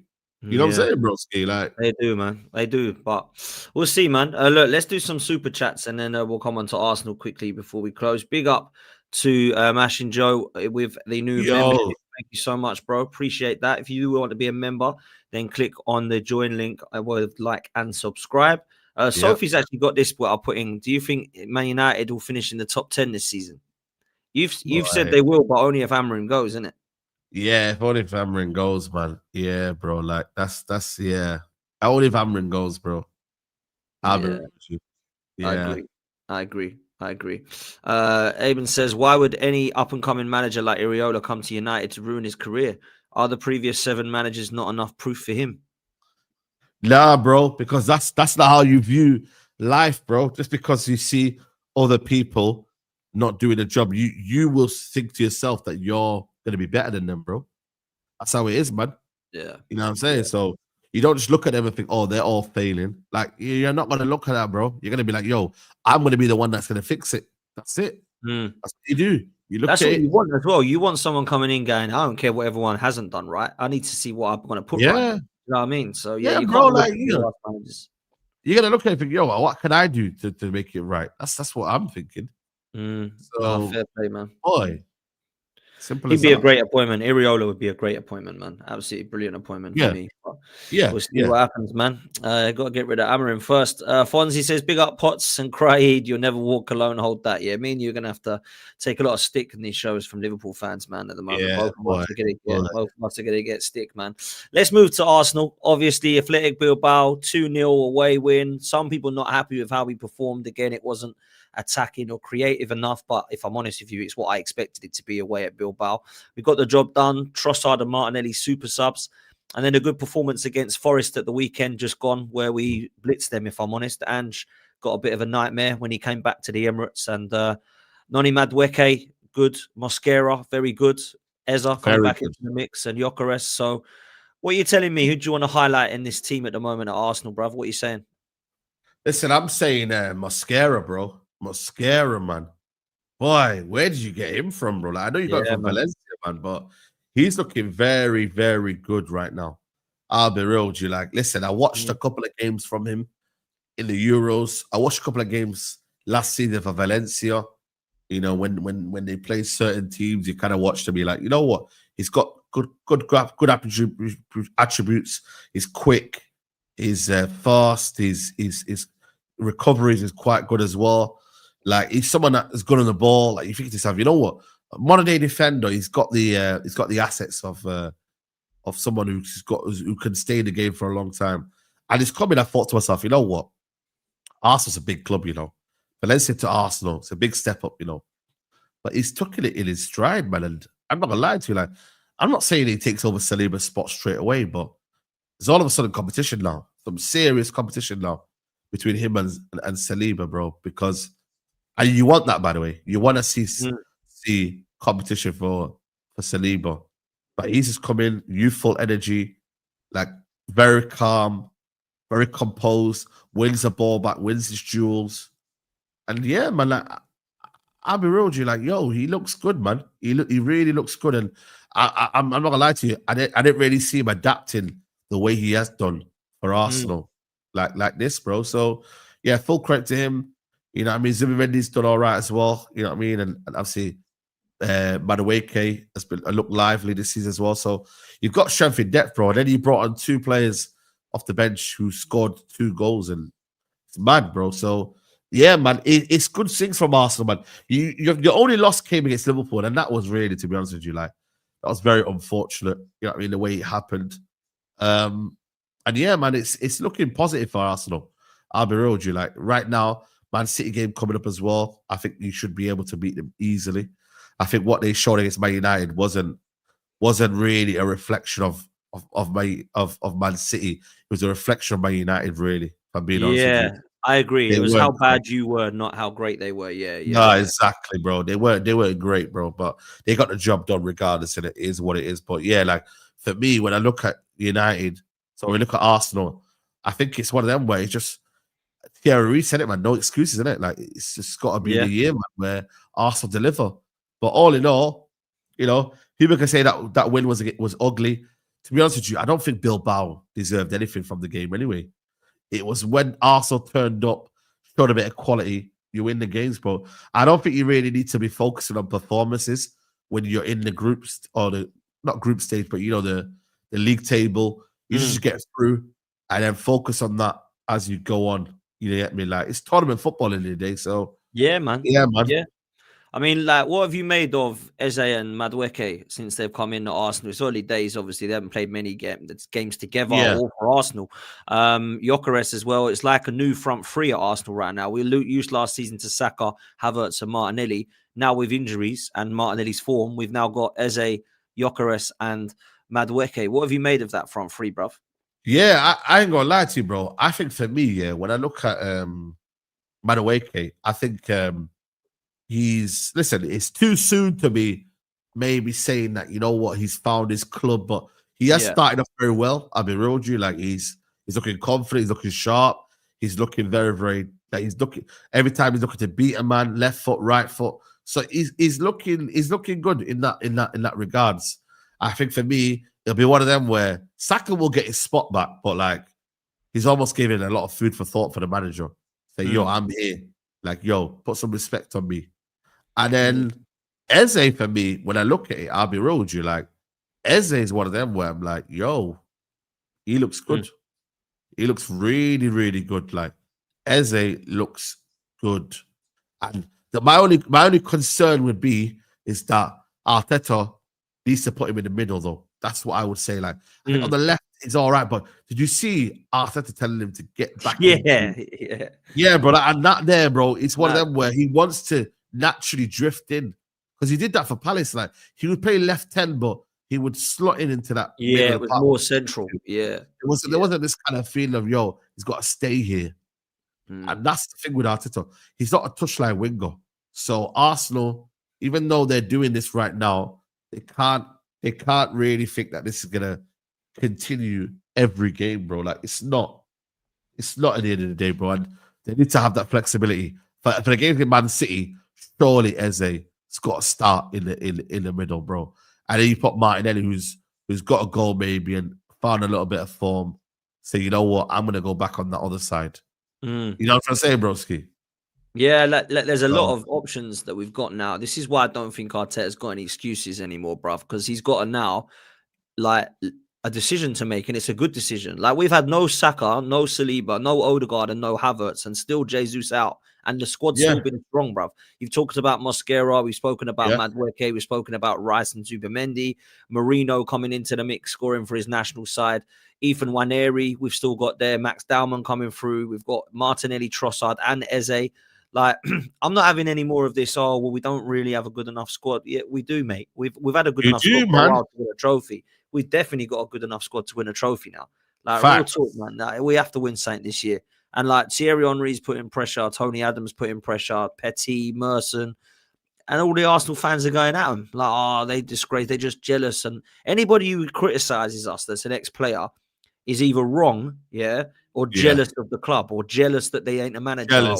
You know what I'm saying, broski? Like, they do, man. They do. But we'll see, man. Look, let's do some super chats and then we'll come on to Arsenal quickly before we close. Big up to Ash and Joe with the new membership. Thank you so much, bro. Appreciate that. If you want to be a member, then click on the join link with like and subscribe. Sophie's actually got this, what I'll put in. Do you think Man United will finish in the top 10 this season? You've said they will, but only if Amorim goes, isn't it? Yeah, if only if Amorim goes, man. Yeah, bro. Like, that's yeah. Only if Amorim goes, bro. I'll be Yeah, real with you. I Yeah. agree. I agree. I agree. Aben says, why would any up-and-coming manager like Iriola come to United to ruin his career? Are the previous 7 managers not enough proof for him? Nah, bro, because that's not how you view life, bro. Just because you see other people not doing a job, you will think to yourself that you're gonna be better than them, bro. That's how it is, man. Yeah. You know what I'm saying? Yeah. So you don't just look at them and think, oh, they're all failing. Like you're not gonna look at that, bro. You're gonna be like, yo, I'm gonna be the one that's gonna fix it. That's it. Mm. That's what you do. You look That's at what it. you want as well. You want someone coming in going, I don't care what everyone hasn't done right. I need to see what I'm going to put right. Yeah, You know what I mean? So, yeah, yeah, you bro. can't look Like at the last managers. you're gonna look at it and think, yo, what can I do to make it right? That's what I'm thinking. No, So, fair play, man. boy, simple He'd as be a that. great appointment. Iriola would be a great appointment, man. Absolutely brilliant appointment for Yeah, me. But yeah, we'll see yeah. what happens, man. Got to get rid of Amorim first. Fonzie says, big up Potts and Craig. You'll never walk alone. Hold that. Yeah, me and you are going to have to take a lot of stick in these shows from Liverpool fans, man, at the moment. Yeah, boy, Both of us are going to get stick, man. Let's move to Arsenal. Obviously, Athletic Bilbao, 2-0 away win. Some people not happy with how we performed. Again, it wasn't attacking or creative enough, but if I'm honest with you, it's what I expected it to be away at Bilbao. We got the job done. Trossard and Martinelli super subs. And then a good performance against Forest at the weekend just gone, where we blitzed them, if I'm honest. Ange got a bit of a nightmare when he came back to the Emirates. And Noni Madueke, good. Mosquera, very good. Eza coming very back good. into the mix, and Gyökeres. So what are you telling me? Who do you want to highlight in this team at the moment at Arsenal, bruv? What are you saying? Listen, I'm saying Mosquera, bro. Mosquera, man. Boy, where did you get him from, bro? Like, I know you got him Yeah, from man. Valencia, man, but he's looking very, very good right now. I'll be real with you. Like, listen, I watched a couple of games from him in the Euros. I watched a couple of games last season for Valencia. You know, when they play certain teams, you kind of watch them. Be like, you know what? He's got good attributes. He's quick. He's fast. His recoveries is quite good as well. Like he's someone that is good on the ball. Like you think to yourself, you know what? A modern day defender. He's got the assets of someone who can stay in the game for a long time. And it's coming. I thought to myself, you know what? Arsenal's a big club, you know. Valencia to Arsenal, it's a big step up, you know. But he's taking it in his stride, man. And I'm not gonna lie to you, like, I'm not saying he takes over Saliba's spot straight away, but there's all of a sudden competition now, some serious competition now between him and Saliba, bro. Because and you want that, by the way. You want to see competition for Saliba, but he's just come in, youthful energy, like very calm, very composed, wins the ball back, wins his duels. And yeah, man, like, I'll be real with you, like, yo, he looks good, man. He really looks good. And I'm not gonna lie to you, I didn't really see him adapting the way he has done for Arsenal, like this, bro. So yeah, full credit to him. You know what I mean? Zubimendi's done all right as well. You know what I mean? And obviously Madueke has been looked lively this season as well. So you've got strength in depth, bro. And then you brought on 2 players off the bench who scored 2 goals, and it's mad, bro. So yeah, man, it's good things from Arsenal, man. Your only loss came against Liverpool, and that was really, to be honest with you, like that was very unfortunate. You know what I mean? The way it happened. And yeah, man, it's looking positive for Arsenal. I'll be real with you. Like right now, Man City game coming up as well. I think you should be able to beat them easily. I think what they showed against Man United wasn't really a reflection of Man City. It was a reflection of Man United, really. If I'm being honest with you. I agree. They It was weren't how great. bad you were, not how great they were. Yeah. No, exactly, bro. They weren't great, bro, but they got the job done regardless, and it is what it is. But yeah, like for me, when I look at United, so we look at Arsenal, I think it's one of them where it's just Thierry Reid said it, man. No excuses, isn't it? Like it's just got to be the year, man, where Arsenal deliver. But all in all, you know, people can say that win was ugly. To be honest with you, I don't think Bilbao deserved anything from the game anyway. It was when Arsenal turned up, showed a bit of quality, you win the games, bro. I don't think you really need to be focusing on performances when you're in the groups or the not group stage, but you know the league table. You just get through and then focus on that as you go on. You get me? Like it's tournament football in the day, so Yeah, man. yeah, man. Yeah. I mean, like, what have you made of Eze and Madueke since they've come in at Arsenal? It's early days, obviously. They haven't played many games together Yeah. or for Arsenal. Gyökeres as well. It's like a new front three at Arsenal right now. We used last season to Saka, Havertz and Martinelli. Now with injuries and Martinelli's form, we've now got Eze, Gyökeres and Madueke. What have you made of that front three, bruv? Yeah, I ain't gonna lie to you, bro. I think for me, yeah, when I look at Madueke, I think it's too soon to be maybe saying that, you know what, he's found his club, but he has started off very well. I'll be real with you, like he's looking confident, he's looking sharp, he's looking very, very he's looking every time he's looking to beat a man, left foot, right foot. So he's looking good in that regards. I think for me, it'll be one of them where Saka will get his spot back, but like he's almost giving a lot of food for thought for the manager. Say, yo, I'm here. Like, yo, put some respect on me. And then Eze, for me, when I look at it, I'll be real with you. Like, Eze is one of them where I'm like, yo, he looks good. He looks really, really good. Like, Eze looks good. And my only concern would be is that Arteta needs to put him in the middle, though. That's what I would say. Like, I think on the left, it's all right. But did you see Arteta telling him to get back? Yeah, bro. And not there, bro. It's one of them where he wants to naturally drift in, because he did that for Palace. Like, he would play left 10, but he would slot into that. Yeah, it was more central. Yeah, there wasn't this kind of feeling of, yo, he's got to stay here. And that's the thing with Arteta. He's not a touchline winger. So Arsenal, even though they're doing this right now, they can't really think that this is gonna continue every game, bro. Like, it's not at the end of the day, bro. And they need to have that flexibility. For the game against Man City, surely Eze's got to start in the middle, bro. And then you put Martinelli, who's got a goal maybe and found a little bit of form. So you know what, I'm gonna go back on that other side. You know what I'm saying, broski? Yeah, there's a lot of options that we've got now. This is why I don't think Arteta's got any excuses anymore, bruv, because he's got a decision to make, and it's a good decision. Like, we've had no Saka, no Saliba, no Odegaard, and no Havertz, and still Jesus out, and the squad's still been strong, bruv. You've talked about Mosquera, we've spoken about Madueke, we've spoken about Rice and Zubimendi, Marino coming into the mix, scoring for his national side. Ethan Waneri, we've still got there. Max Dowman coming through. We've got Martinelli, Trossard, and Eze. Like, I'm not having any more of this. Oh, well, we don't really have a good enough squad. Yeah, we do, mate. We've had a good enough squad for a while to win a trophy. We've definitely got a good enough squad to win a trophy now. Like, real talk, man. Like, we have to win something this year. And like, Thierry Henry's putting pressure. Tony Adams putting pressure. Petit, Merson. And all the Arsenal fans are going at them. Like, oh, they disgrace. They're just jealous. And anybody who criticizes us that's an ex-player is either wrong, or jealous of the club, or jealous that they ain't a manager.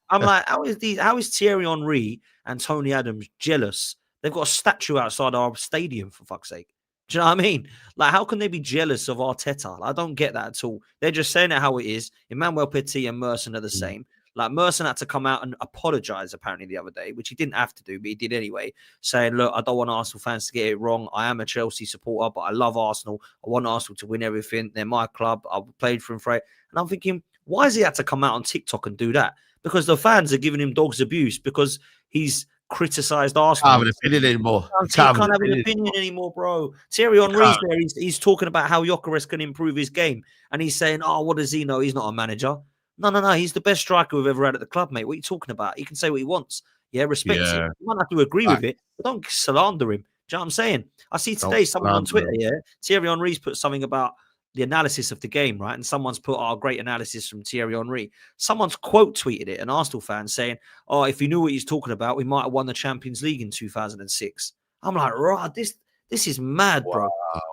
I'm like, how is Thierry Henry and Tony Adams jealous? They've got a statue outside our stadium, for fuck's sake. Do you know what I mean? Like, how can they be jealous of Arteta? I don't get that at all. They're just saying it how it is. Emmanuel Petit and Merson are the same. Like, Merson had to come out and apologize apparently the other day, which he didn't have to do, but he did anyway, saying, look, I don't want Arsenal fans to get it wrong. I am a Chelsea supporter, but I love Arsenal. I want Arsenal to win everything. They're my club. I've played for him for it. And I'm thinking, why has he had to come out on TikTok and do that? Because the fans are giving him dog's abuse because he's criticized Arsenal. Can't have an opinion anymore. Can't have an opinion anymore, bro. Thierry Henry's there. He's talking about how Gyökeres can improve his game. And he's saying, oh, what does he know? He's not a manager. No. He's the best striker we've ever had at the club, mate. What are you talking about? He can say what he wants. Yeah, respect it. You might have to agree with it, but don't slander him. Do you know what I'm saying? I see today someone on Twitter, Thierry Henry's put something about the analysis of the game, right? And someone's put, great analysis from Thierry Henry. Someone's quote tweeted it, an Arsenal fan saying, oh, if you knew what he's talking about, we might have won the Champions League in 2006. I'm like, right, this is mad, bro.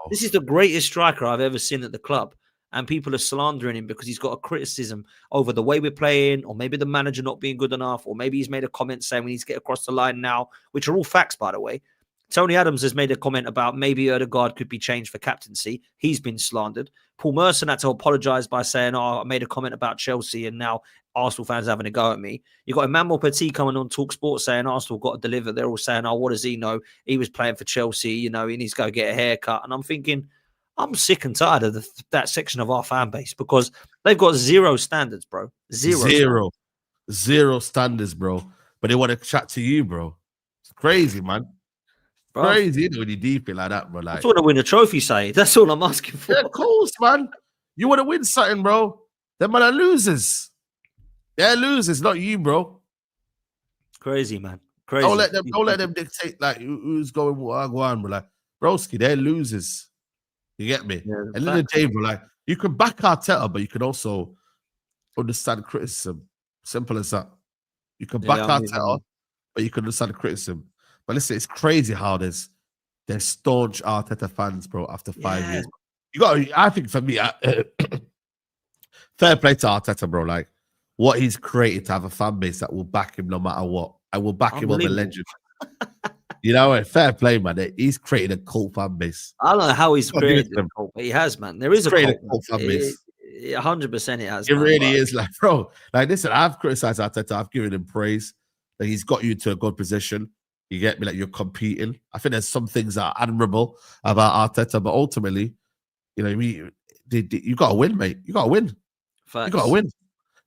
This is the greatest striker I've ever seen at the club. And people are slandering him because he's got a criticism over the way we're playing, or maybe the manager not being good enough, or maybe he's made a comment saying we need to get across the line now, which are all facts, by the way. Tony Adams has made a comment about maybe Odegaard could be changed for captaincy. He's been slandered. Paul Merson had to apologise by saying, I made a comment about Chelsea and now Arsenal fans are having a go at me. You've got Emmanuel Petit coming on TalkSport saying Arsenal got to deliver. They're all saying, what does he know? He was playing for Chelsea. He needs to go get a haircut. And I'm thinking, I'm sick and tired of that section of our fan base because they've got zero standards, bro. Zero standards, bro. but they want to chat to you, bro. It's crazy, man. Bro, Crazy, you know, when you deep it like that, bro. I Like, just want to win a trophy, Said. That's all I'm asking for. yeah, of course, man. You want to win something, bro. Them man are losers. They're losers, not you, bro. Crazy, man. Crazy. Don't let them dictate like who's going on, bro. Like, broski, they're losers. You get me? Yeah, And then the day, bro, like you can back Arteta, but you can also understand criticism. Simple as that. You can back Arteta, but you can understand criticism. But listen, it's crazy how there's staunch Arteta fans, bro, after 5 years. I think for me, fair play to Arteta, bro. Like what he's created to have a fan base that will back him no matter what. I will back him up a legend. You know, fair play, man. He's created a cult fan base. I don't know how he's created a cult, but he has, man. There is a cult fan base. 100% it has. It really is, like, bro. Like, listen, I've criticized Arteta. I've given him praise. Like, he's got you to a good position. You get me? Like, you're competing. I think there's some things that are admirable about Arteta, but ultimately, you know, you got to win, mate. You got to win. Facts. You got to win.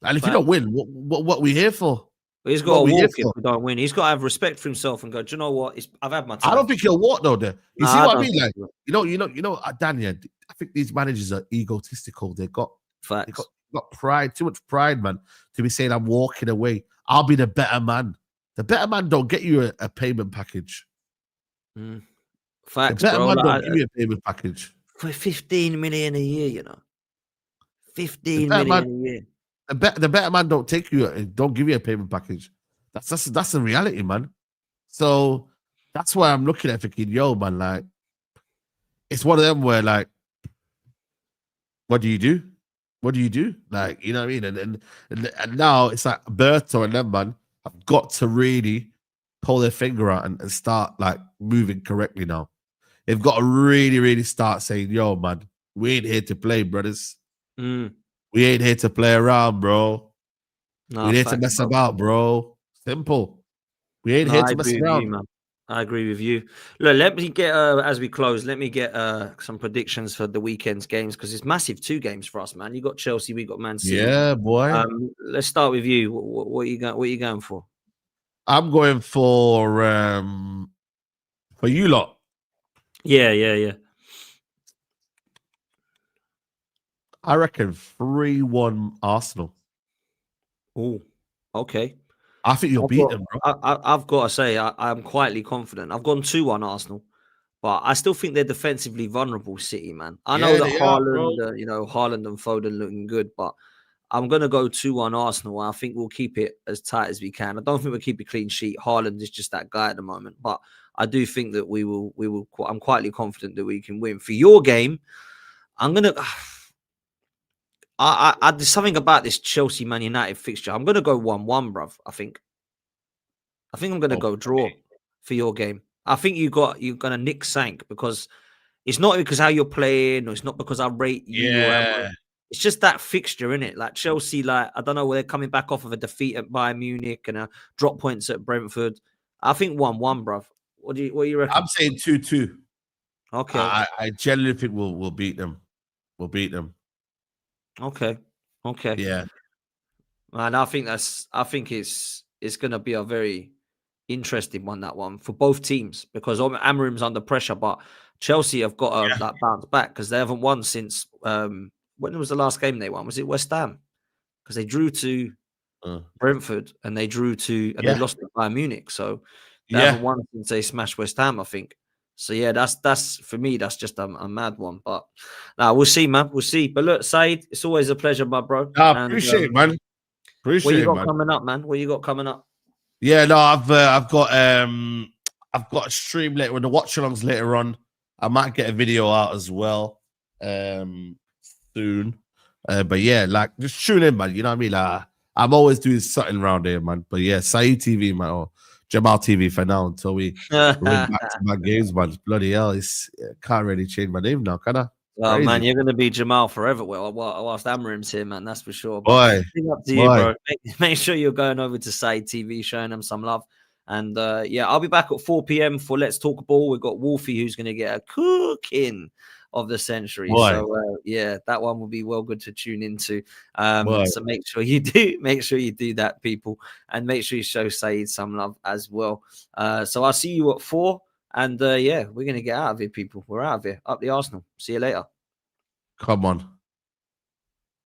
And if you don't win, what are we here for? But he's got to walk if we don't win. He's got to have respect for himself and go, do you know what? I've had my time. I don't think he'll walk though. There. You see what I mean? Like, you know, Daniel, I think these managers are egotistical. They got pride, too much pride, man, to be saying I'm walking away. I'll be the better man. The better man don't get you a payment package. Facts, the better bro. man don't give you a payment package. For 15 million a year, you know. 15 million a year. The better man don't give you a payment package. That's the reality, man. So that's why I'm looking at thinking, yo, man, like it's one of them where like, what do you do? What do you do? Like, you know what I mean? And now it's like Berto and them, man, have got to really pull their finger out and start like moving correctly now. They've got to really, really start saying, yo, man, we ain't here to play, brothers. We ain't here to play around, bro. We ain't here to mess about, bro. Simple. We ain't here to mess around. Man. I agree with you. Look, let me get, as we close, let me get some predictions for the weekend's games because it's massive 2 games for us, man. You got Chelsea, we got Man City. Yeah, boy. Let's start with you. What are you going for? I'm going for you lot. Yeah. I reckon 3-1 Arsenal. Oh, okay. I think you'll beat them, bro. I've got to say, I'm quietly confident. I've gone 2-1 Arsenal, but I still think they're defensively vulnerable, City, man. I know that Haaland and Foden looking good, but I'm going to go 2-1 Arsenal. I think we'll keep it as tight as we can. I don't think we'll keep a clean sheet. Haaland is just that guy at the moment, but I do think that we will. I'm quietly confident that we can win. For your game, I'm going to... there's something about this Chelsea Man United fixture. I'm gonna go 1-1, bruv. I think I'm gonna go draw for your game. I think you're gonna nick Sank because it's not because how you're playing, or it's not because I rate you. Yeah. It's just that fixture, innit? Like Chelsea, like I don't know, where they're coming back off of a defeat at Bayern Munich and a drop points at Brentford. I think 1-1, bruv. What do you reckon? I'm saying 2-2. Okay. I genuinely think we'll beat them. We'll beat them. Okay. Yeah. And I think it's going to be a very interesting one, that one, for both teams, because Amorim's under pressure, but Chelsea have got to bounce back because they haven't won since when was the last game they won? Was it West Ham? Because they drew to Brentford and they drew to they lost to Bayern Munich, so they haven't won since they smashed West Ham, I think. So yeah, that's for me. That's just a mad one. But we'll see, man. We'll see. But look, Said, it's always a pleasure, my bro. Appreciate it, man. What you got coming up, man? What you got coming up? Yeah, no, I've got a stream later with the watch-alongs later on. I might get a video out as well soon. But yeah, like just tune in, man. You know what I mean? Like I'm always doing something around here, man. But yeah, Said TV, man, or Jamal TV for now until we win back to my games, man. Bloody hell, can't really change my name now, can I? Oh man, you're gonna be Jamal forever. Well, whilst Amorim's here, man, that's for sure. Boy, up to you, bro. Make sure you're going over to Said TV, showing them some love. And I'll be back at 4 p.m. for Let's Talk Ball. We've got Wolfie who's gonna get a cooking of the century. Boy. So yeah, that one will be well good to tune into. Boy. So make sure you do that, people, and make sure you show Saeed some love as well. So I'll see you at 4, and yeah, we're gonna get out of here, people. We're out of here. Up the Arsenal. See you later. Come on.